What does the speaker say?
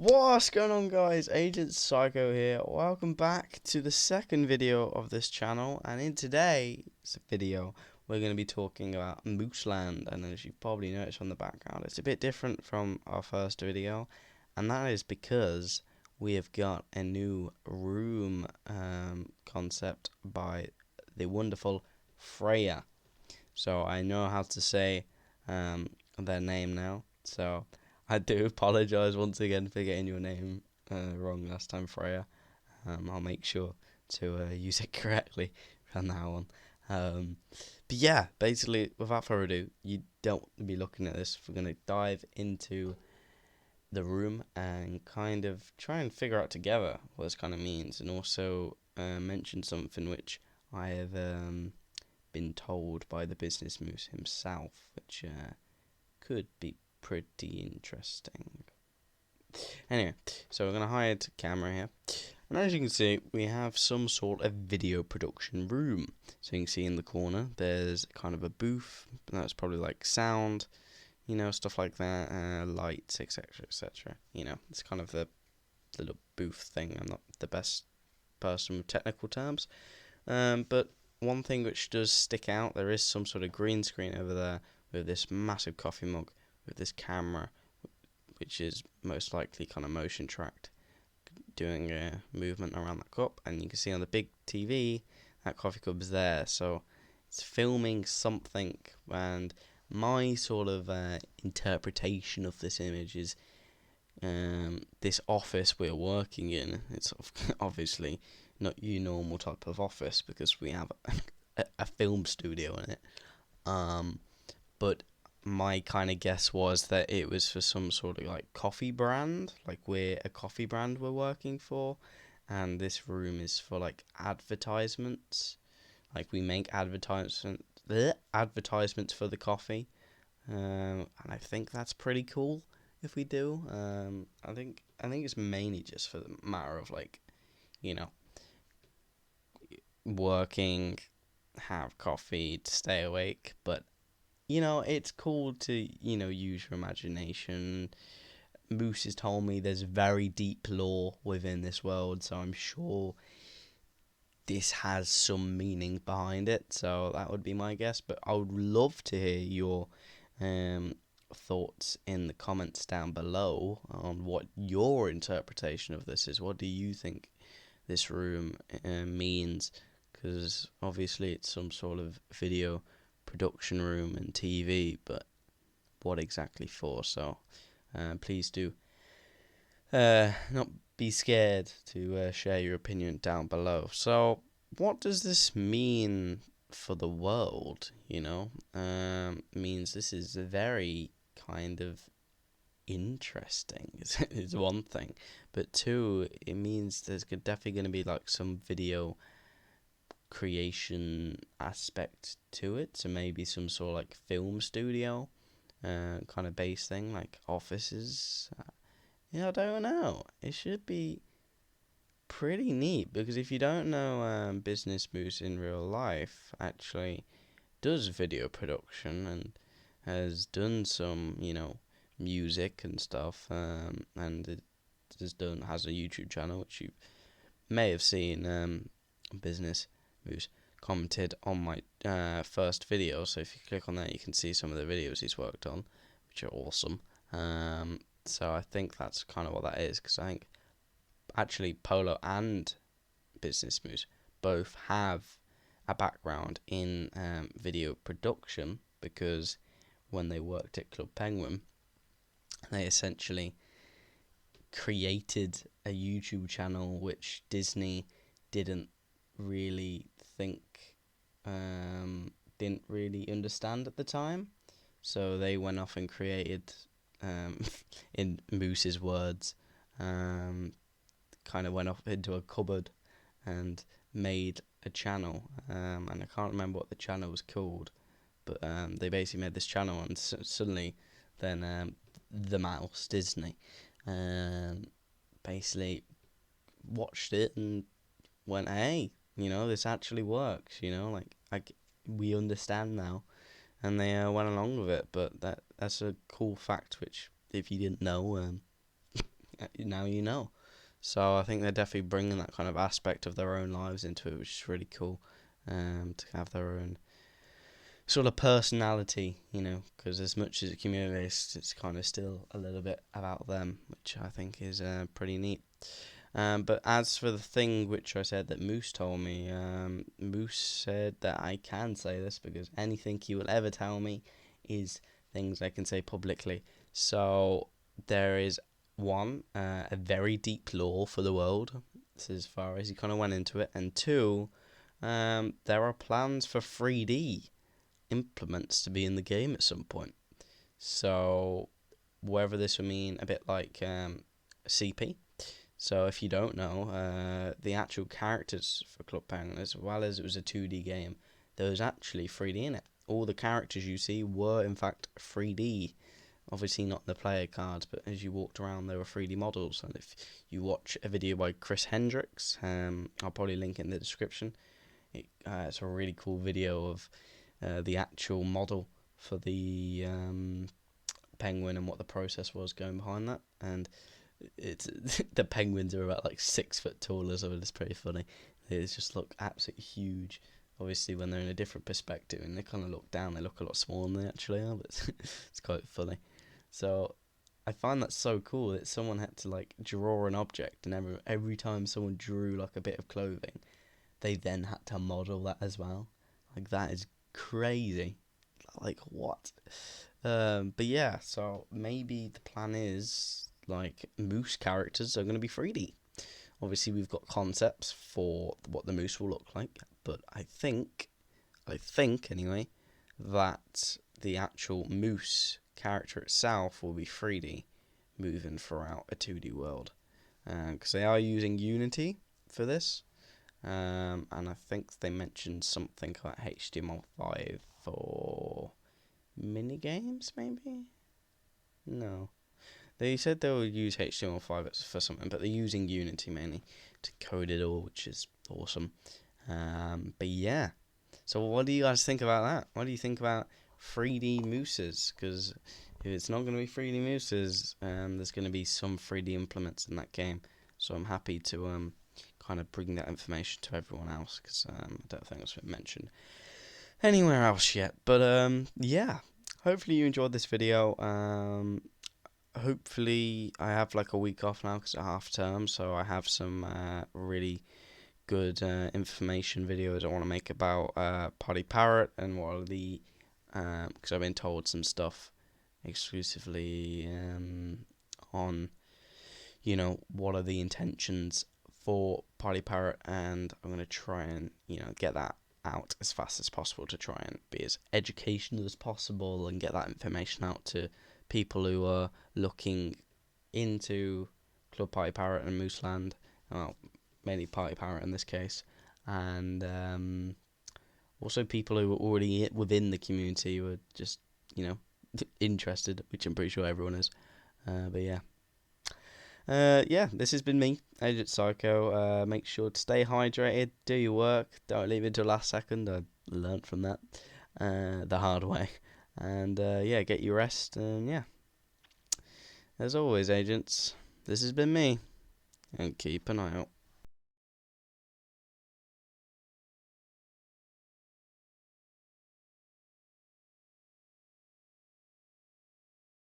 What's going on, guys? Agent Psycho here. Welcome back to the second video of this channel, and in today's video we're going to be talking about Mooseland. And as you've probably noticed from the background, it's a bit different from our first video, and that is because we have got a new room concept by the wonderful Freya. So I know how to say their name now, so I do apologise once again for getting your name wrong last time, Freya. I'll make sure to use it correctly from now on. But yeah, basically, without further ado, you don't be looking at this. We're going to dive into the room and kind of try and figure out together what this kind of means, and also mention something which I have been told by the business moose himself, which could be pretty interesting. Anyway, so we're going to hide camera here. And as you can see, we have some sort of video production room. So you can see in the corner, there's kind of a booth. That's probably like sound, stuff like that, lights, etc., etc. It's kind of the little booth thing. I'm not the best person with technical terms. But one thing which does stick out, there is some sort of green screen over there with this massive coffee mug, with this camera, which is most likely kind of motion tracked, doing a movement around that cup, and you can see on the big TV that coffee cup is there, so it's filming something. And my sort of interpretation of this image is this office we're working in. It's obviously not your normal type of office because we have a film studio in it, but my kind of guess was that it was for some sort of like coffee brand, like we're a coffee brand we're working for, and this room is for like advertisements, like we make advertisements for the coffee, and I think that's pretty cool if we do. I think it's mainly just for the matter of like, you know, working, have coffee to stay awake, but it's cool to, use your imagination. Moose has told me there's very deep lore within this world, so I'm sure this has some meaning behind it. So that would be my guess. But I would love to hear your thoughts in the comments down below on what your interpretation of this is. What do you think this room means? Because obviously it's some sort of video production room and TV, but what exactly for? So please do not be scared to share your opinion down below. So what does this mean for the world? Means this is very kind of interesting is one thing, but two, it means there's definitely going to be like some video creation aspect to it, so maybe some sort of like film studio kind of base thing, like offices. I don't know. It should be pretty neat, because if you don't know, Business Moose in real life actually does video production and has done some, music and stuff, and it has a YouTube channel which you may have seen. Business Moose commented on my first video, so if you click on that you can see some of the videos he's worked on, which are awesome. So I think that's kind of what that is, because I think actually Polo and Business Moose both have a background in video production, because when they worked at Club Penguin, they essentially created a YouTube channel which Disney didn't really think, didn't really understand at the time. So they went off and created, in Moose's words, kind of went off into a cupboard and made a channel. And I can't remember what the channel was called, but they basically made this channel, and suddenly then the mouse, Disney, basically watched it and went, hey, this actually works, we understand now, and they went along with it. But that's a cool fact, which if you didn't know, now you know. So I think they're definitely bringing that kind of aspect of their own lives into it, which is really cool. To have their own sort of personality, because as much as a community, it's kind of still a little bit about them, which I think is pretty neat. But as for the thing which I said that Moose told me, Moose said that I can say this because anything he will ever tell me is things I can say publicly. So there is one, a very deep lore for the world. This is as far as he kind of went into it, and two, there are plans for 3D implements to be in the game at some point. So whether this will mean a bit like CP. So if you don't know, the actual characters for Club Penguin, as well as it was a 2D game, there was actually 3D in it. All the characters you see were in fact 3D. Obviously not the player cards, but as you walked around, there were 3D models. And if you watch a video by Hendricks, I'll probably link it in the description. It's a really cool video of the actual model for the penguin and what the process was going behind that. And it's the penguins are about like 6 foot tall as well. It's pretty funny. They just look absolutely huge. Obviously, when they're in a different perspective and they kind of look down, they look a lot smaller than they actually are. But it's quite funny. So I find that so cool that someone had to like draw an object, and every time someone drew like a bit of clothing, they then had to model that as well. Like that is crazy. Like what? But yeah, so maybe the plan is like Moose characters are going to be 3D. Obviously, we've got concepts for what the moose will look like, but I think anyway, that the actual moose character itself will be 3D, moving throughout a 2D world, because they are using Unity for this, and I think they mentioned something about HTML5 for minigames, maybe? No. They said they would use HTML5 for something, but they're using Unity mainly to code it all, which is awesome. But yeah. So what do you guys think about that? What do you think about 3D mooses? Because if it's not going to be 3D mooses, there's going to be some 3D implements in that game. So I'm happy to kind of bring that information to everyone else, because I don't think it's been mentioned anywhere else yet. But yeah. Hopefully you enjoyed this video. Hopefully I have like a week off now because it's half term, so I have some really good information videos I want to make about Potty Parrot and what are the because I've been told some stuff exclusively on what are the intentions for Potty Parrot, and I'm going to try and get that out as fast as possible to try and be as educational as possible and get that information out to people who are looking into Club Party Parrot and Mooseland, well, mainly Party Parrot in this case, and also people who are already within the community who are just, interested, which I'm pretty sure everyone is. But yeah. This has been me, Agent Psycho. Make sure to stay hydrated, do your work, don't leave it till last second. I learnt from that the hard way. And get your rest. And yeah, as always, agents, this has been me. And keep an eye out.